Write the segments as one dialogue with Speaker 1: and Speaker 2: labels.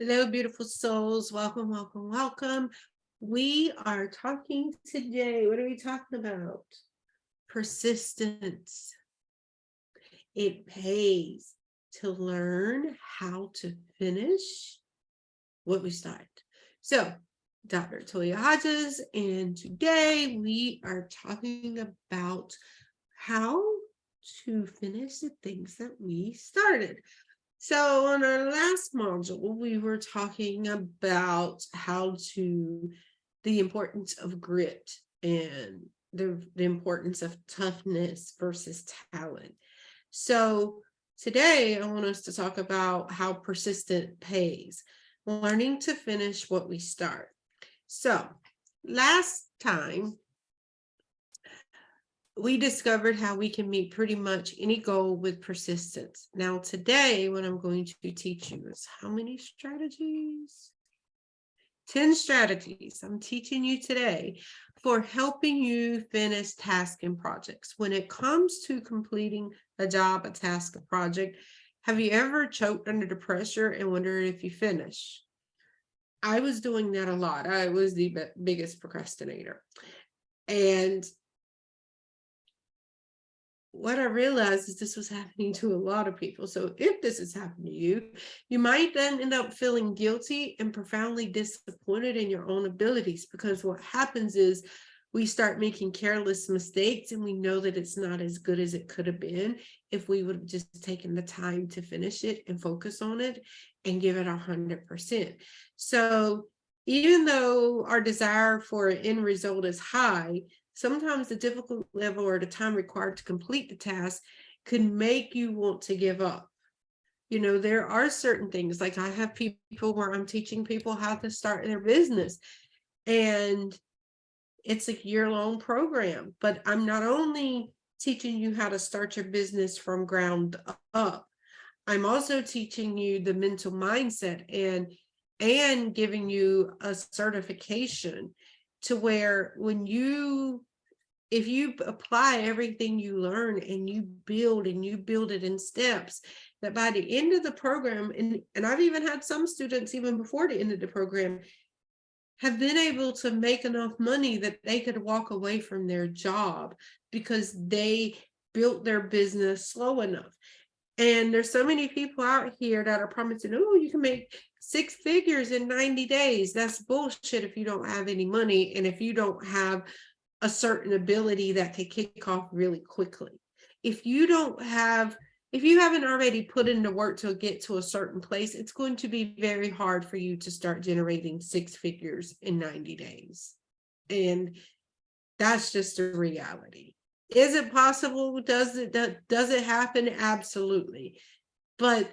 Speaker 1: Hello, beautiful souls. Welcome, welcome, welcome. We are talking today. What are we talking about? Persistence. It pays to learn how to finish what we start. So, Dr. Toya Hodges, and today we are talking about how to finish the things that we started. So on our last module, we were talking about the importance of grit and the importance of toughness versus talent. So today I want us to talk about how persistent pays, learning to finish what we start. So last time we discovered how we can meet pretty much any goal with persistence. Now, today, what I'm going to teach you is how many strategies? 10 strategies I'm teaching you today for helping you finish tasks and projects. When it comes to completing a job, a task, a project, have you ever choked under the pressure and wondered if you finish? I was doing that a lot. I was the biggest procrastinator. And what I realized is this was happening to a lot of people. So if this has happened to you, you might then end up feeling guilty and profoundly disappointed in your own abilities, because what happens is we start making careless mistakes and we know that it's not as good as it could have been if we would have just taken the time to finish it and focus on it and give it 100%. So even though our desire for an end result is high, sometimes the difficult level or the time required to complete the task can make you want to give up. You know, there are certain things, like I have people where I'm teaching people how to start their business, and it's a year-long program, but I'm not only teaching you how to start your business from ground up, I'm also teaching you the mental mindset and giving you a certification to where if you apply everything you learn and you build it in steps, that by the end of the program, and I've even had some students even before the end of the program have been able to make enough money that they could walk away from their job because they built their business slow enough. And there's so many people out here that are promising, oh, you can make 6 figures in 90 days. That's bullshit if you don't have any money and if you don't have a certain ability that can kick off really quickly. If you haven't already put in the work to get to a certain place, it's going to be very hard for you to start generating 6 figures in 90 days. And that's just a reality. Is it possible? Does it happen? Absolutely. But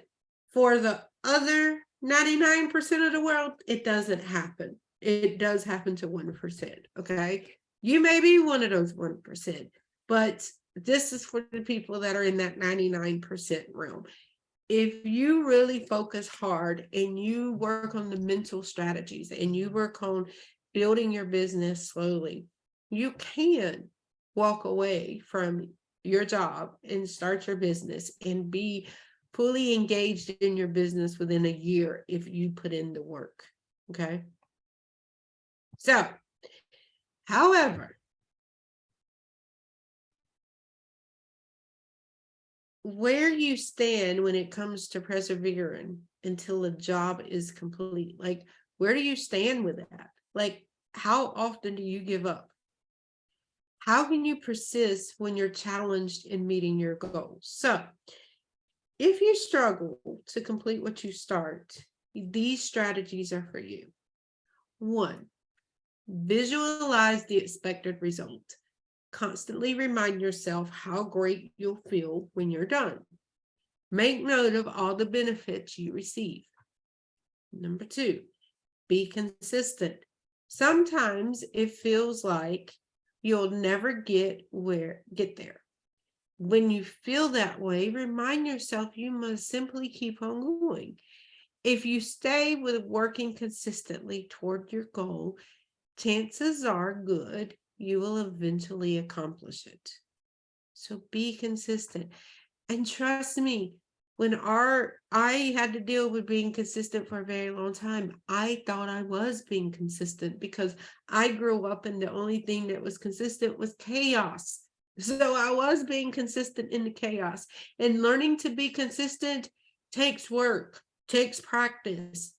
Speaker 1: for the other 99% of the world, it doesn't happen. It does happen to 1%. Okay. You may be one of those 1%, but this is for the people that are in that 99% realm. If you really focus hard and you work on the mental strategies and you work on building your business slowly, you can walk away from your job and start your business and be fully engaged in your business within a year if you put in the work. Okay. So, however, where you stand when it comes to persevering until a job is complete, like where do you stand with that? Like, how often do you give up? How can you persist when you're challenged in meeting your goals? So, if you struggle to complete what you start, these strategies are for you. 1, visualize the expected result. Constantly remind yourself how great you'll feel when you're done. Make note of all the benefits you receive. Number 2, be consistent. Sometimes it feels like you'll never get there. When you feel that way, remind yourself you must simply keep on going. If you stay with working consistently toward your goal, chances are good you will eventually accomplish it. So be consistent. And trust me, when I had to deal with being consistent for a very long time, I thought I was being consistent because I grew up and the only thing that was consistent was chaos. So I was being consistent in the chaos, and learning to be consistent takes work, takes practice.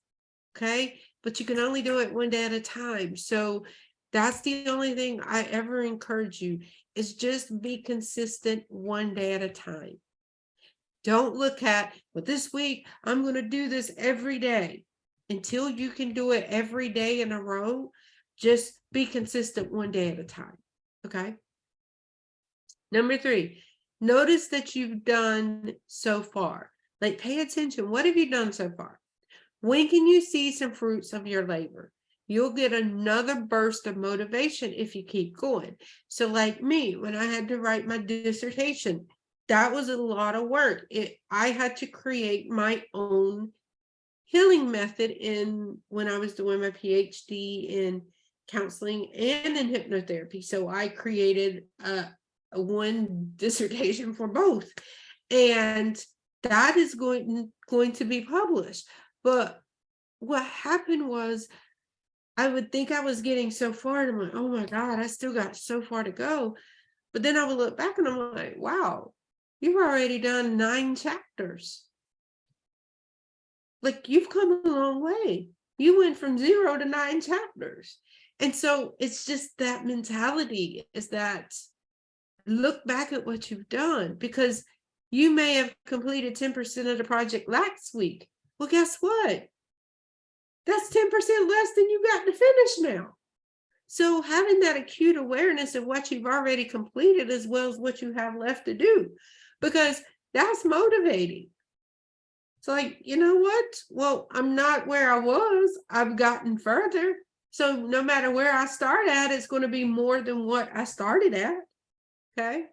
Speaker 1: Okay. But you can only do it one day at a time. So that's the only thing I ever encourage you is just be consistent one day at a time. Don't look at, well, this week I'm going to do this every day. Until you can do it every day in a row, just be consistent one day at a time. Okay. Number 3, notice that you've done so far. Like, pay attention. What have you done so far? When can you see some fruits of your labor? You'll get another burst of motivation if you keep going. So like me, when I had to write my dissertation, that was a lot of work. I had to create my own healing method when I was doing my PhD in counseling and in hypnotherapy. So I created a one dissertation for both. And that is going to be published. But what happened was I would think I was getting so far, and I'm like, oh my God, I still got so far to go. But then I would look back and I'm like, wow, you've already done 9 chapters. Like, you've come a long way. You went from 0 to 9 chapters. And so it's just that mentality, is that look back at what you've done, because you may have completed 10% of the project last week. Well, guess what? That's 10% less than you got to finish now. So having that acute awareness of what you've already completed as well as what you have left to do, because that's motivating. It's like, you know what? Well, I'm not where I was. I've gotten further. So no matter where I start at, it's going to be more than what I started at. Okay.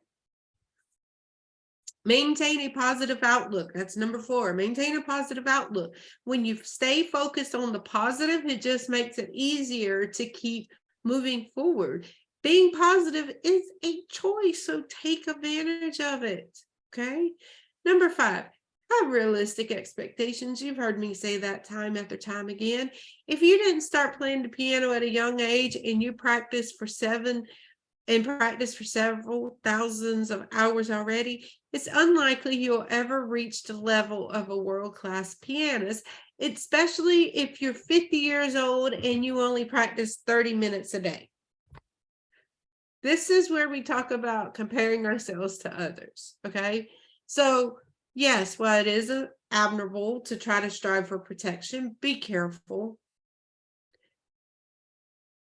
Speaker 1: Maintain a positive outlook. That's number 4. Maintain a positive outlook. When you stay focused on the positive, it just makes it easier to keep moving forward. Being positive is a choice, so take advantage of it. Okay. Number 5, have realistic expectations. You've heard me say that time after time again. If you didn't start playing the piano at a young age and you practice for several thousands of hours already, it's unlikely you'll ever reach the level of a world-class pianist, especially if you're 50 years old and you only practice 30 minutes a day. This is where we talk about comparing ourselves to others, okay? So yes, while it is admirable to try to strive for protection, be careful.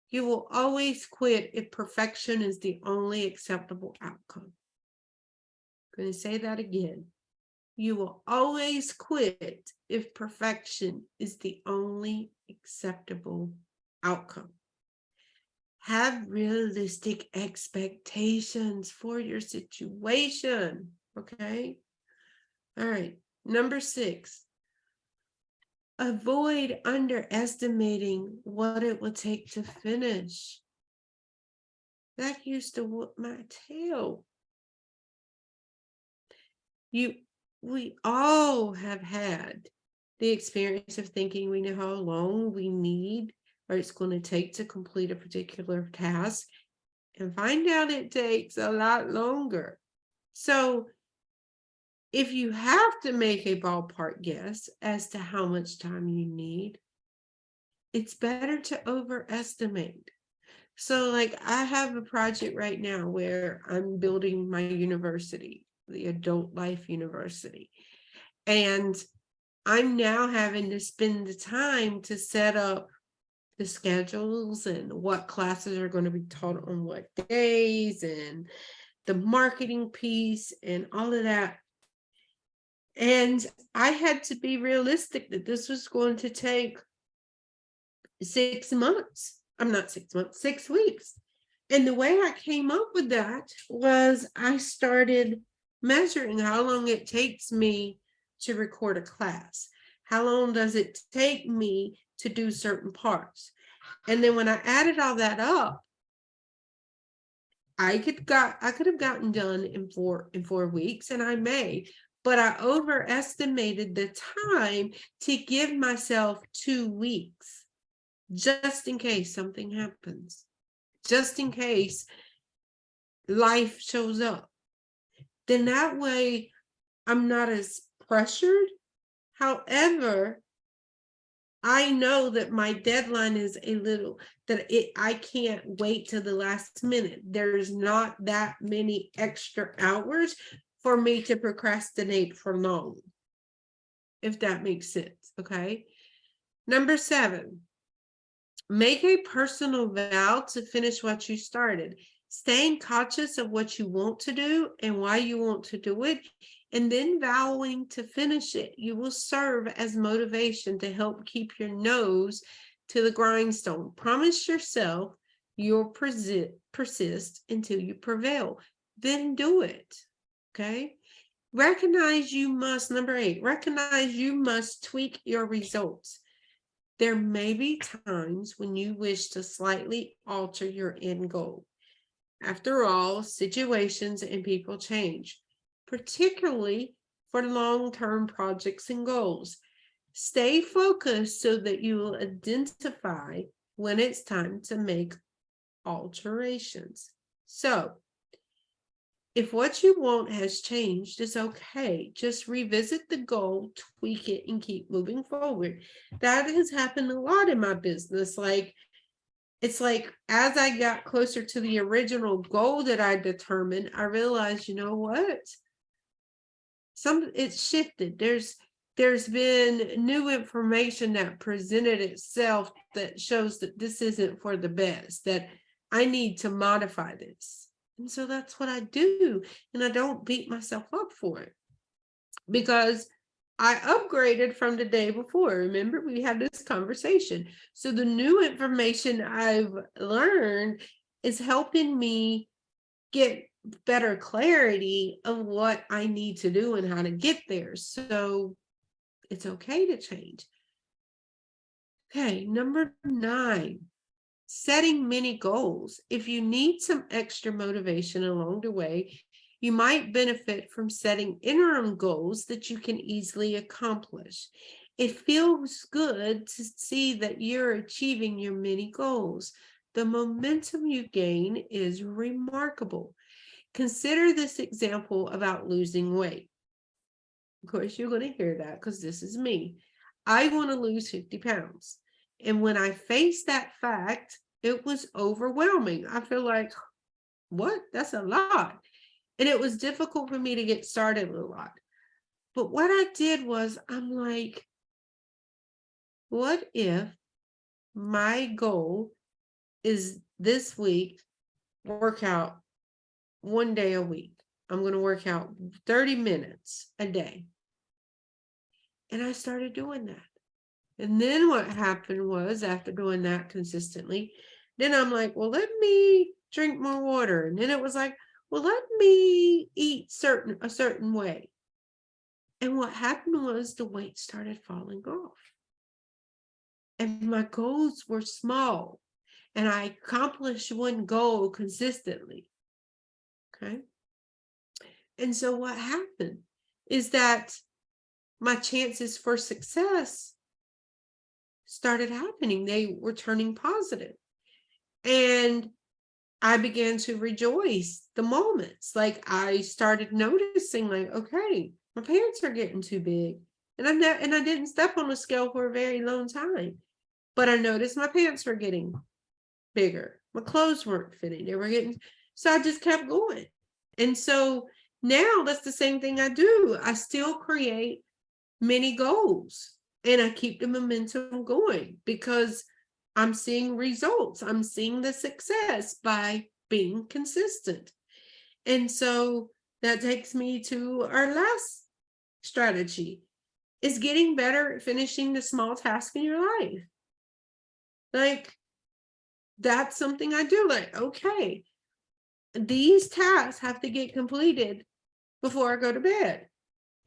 Speaker 1: You will always quit if perfection is the only acceptable outcome. I'm going to say that again. You will always quit if perfection is the only acceptable outcome. Have realistic expectations for your situation, okay? All right, number 6. Avoid underestimating what it will take to finish. That used to whoop my tail. We all have had the experience of thinking we know how long we need or it's going to take to complete a particular task, and find out it takes a lot longer. So if you have to make a ballpark guess as to how much time you need, it's better to overestimate. So like, I have a project right now where I'm building my university, the Adult Life University. And I'm now having to spend the time to set up the schedules and what classes are going to be taught on what days and the marketing piece and all of that. And I had to be realistic that this was going to take 6 months. I'm not 6 months, 6 weeks. And the way I came up with that was I started measuring how long it takes me to record a class. How long does it take me to do certain parts? And then when I added all that up, I could have gotten done in 4 weeks, and I may, but I overestimated the time to give myself 2 weeks, just in case something happens, just in case life shows up. Then that way I'm not as pressured. However, I know that my deadline is I can't wait till the last minute. There's not that many extra hours for me to procrastinate for long, if that makes sense. Okay. Number 7, make a personal vow to finish what you started. Staying conscious of what you want to do and why you want to do it, and then vowing to finish it. You will serve as motivation to help keep your nose to the grindstone. Promise yourself you'll persist until you prevail. Then do it. Okay. Number 8, recognize you must tweak your results. There may be times when you wish to slightly alter your end goal. After all, situations and people change, particularly for long-term projects and goals. Stay focused so that you will identify when it's time to make alterations. So, if what you want has changed, it's okay. Just revisit the goal, tweak it, and keep moving forward. That has happened a lot in my business. It's like as I got closer to the original goal that I determined, I realized, you know what? It shifted. There's been new information that presented itself that shows that this isn't for the best, that I need to modify this. And so that's what I do. And I don't beat myself up for it because I upgraded from the day before. Remember, we had this conversation. So the new information I've learned is helping me get better clarity of what I need to do and how to get there. So it's okay to change. Okay, number 9. Setting mini goals. If you need some extra motivation along the way, you might benefit from setting interim goals that you can easily accomplish. It feels good to see that you're achieving your mini goals. The momentum you gain is remarkable. Consider this example about losing weight. Of course, you're going to hear that because this is me. I want to lose 50 pounds. And when I faced that fact, it was overwhelming. I feel like, what? That's a lot. And it was difficult for me to get started a lot. But what I did was, I'm like, what if my goal is this week, work out 1 day a week? I'm going to work out 30 minutes a day. And I started doing that. And then what happened was, after doing that consistently, then I'm like, well, let me drink more water. And then it was like, well, let me eat a certain way. And what happened was the weight started falling off. And my goals were small. And I accomplished one goal consistently. Okay. And so what happened is that my chances for success started happening. They were turning positive. And I began to rejoice the moments. Like I started noticing, like, okay, my pants are getting too big. And I didn't step on the scale for a very long time. But I noticed my pants were getting bigger. My clothes weren't fitting. So I just kept going. And so now that's the same thing I do. I still create many goals and I keep the momentum going because I'm seeing results. I'm seeing the success by being consistent. And so that takes me to our last strategy, is getting better at finishing the small tasks in your life. Like, that's something I do. Like, okay, these tasks have to get completed before I go to bed.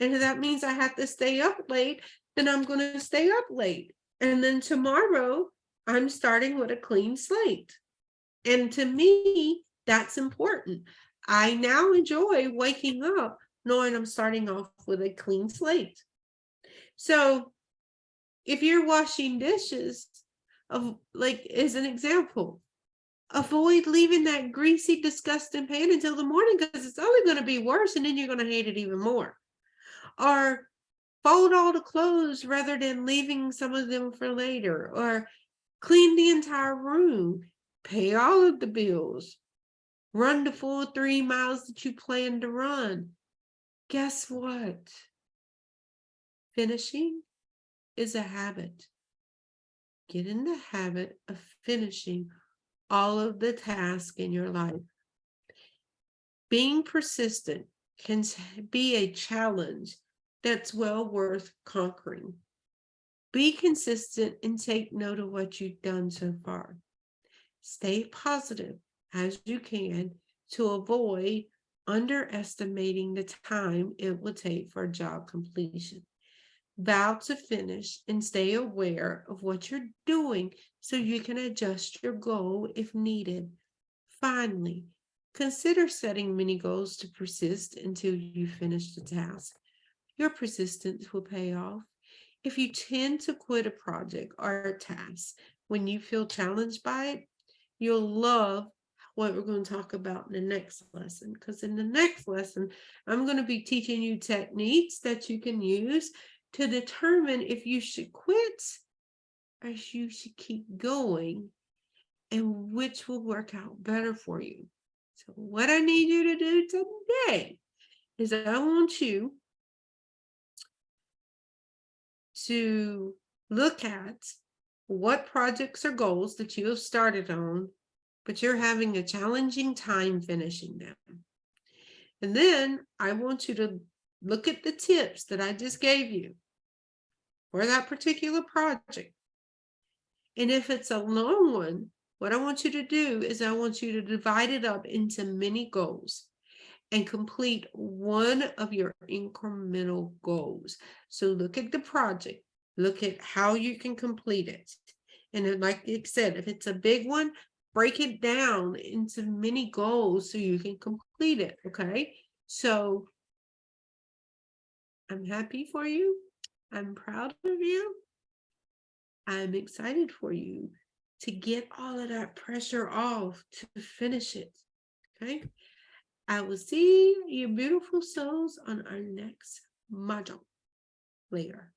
Speaker 1: And if that means I have to stay up late, then I'm going to stay up late. And then tomorrow, I'm starting with a clean slate. And to me, that's important. I now enjoy waking up knowing I'm starting off with a clean slate. So if you're washing dishes, of like as an example, avoid leaving that greasy, disgusting pan until the morning because it's only going to be worse and then you're going to hate it even more. Or fold all the clothes rather than leaving some of them for later. Or clean the entire room, pay all of the bills, run the full 3 miles that you plan to run. Guess what? Finishing is a habit. Get in the habit of finishing all of the tasks in your life. Being persistent can be a challenge that's well worth conquering. Be consistent and take note of what you've done so far. Stay positive as you can to avoid underestimating the time it will take for job completion. Vow to finish and stay aware of what you're doing so you can adjust your goal if needed. Finally, consider setting mini goals to persist until you finish the task. Your persistence will pay off. If you tend to quit a project or a task when you feel challenged by it, you'll love what we're going to talk about in the next lesson. Because in the next lesson, I'm going to be teaching you techniques that you can use to determine if you should quit or if you should keep going and which will work out better for you. So what I need you to do today is I want you to look at what projects or goals that you have started on, but you're having a challenging time finishing them. And then I want you to look at the tips that I just gave you for that particular project. And if it's a long one, what I want you to do is I want you to divide it up into mini goals and complete one of your incremental goals. So look at the project, look at how you can complete it. And then, like I said, if it's a big one, break it down into mini goals so you can complete it, okay? So I'm happy for you. I'm proud of you. I'm excited for you to get all of that pressure off to finish it, okay? I will see your beautiful souls on our next module later.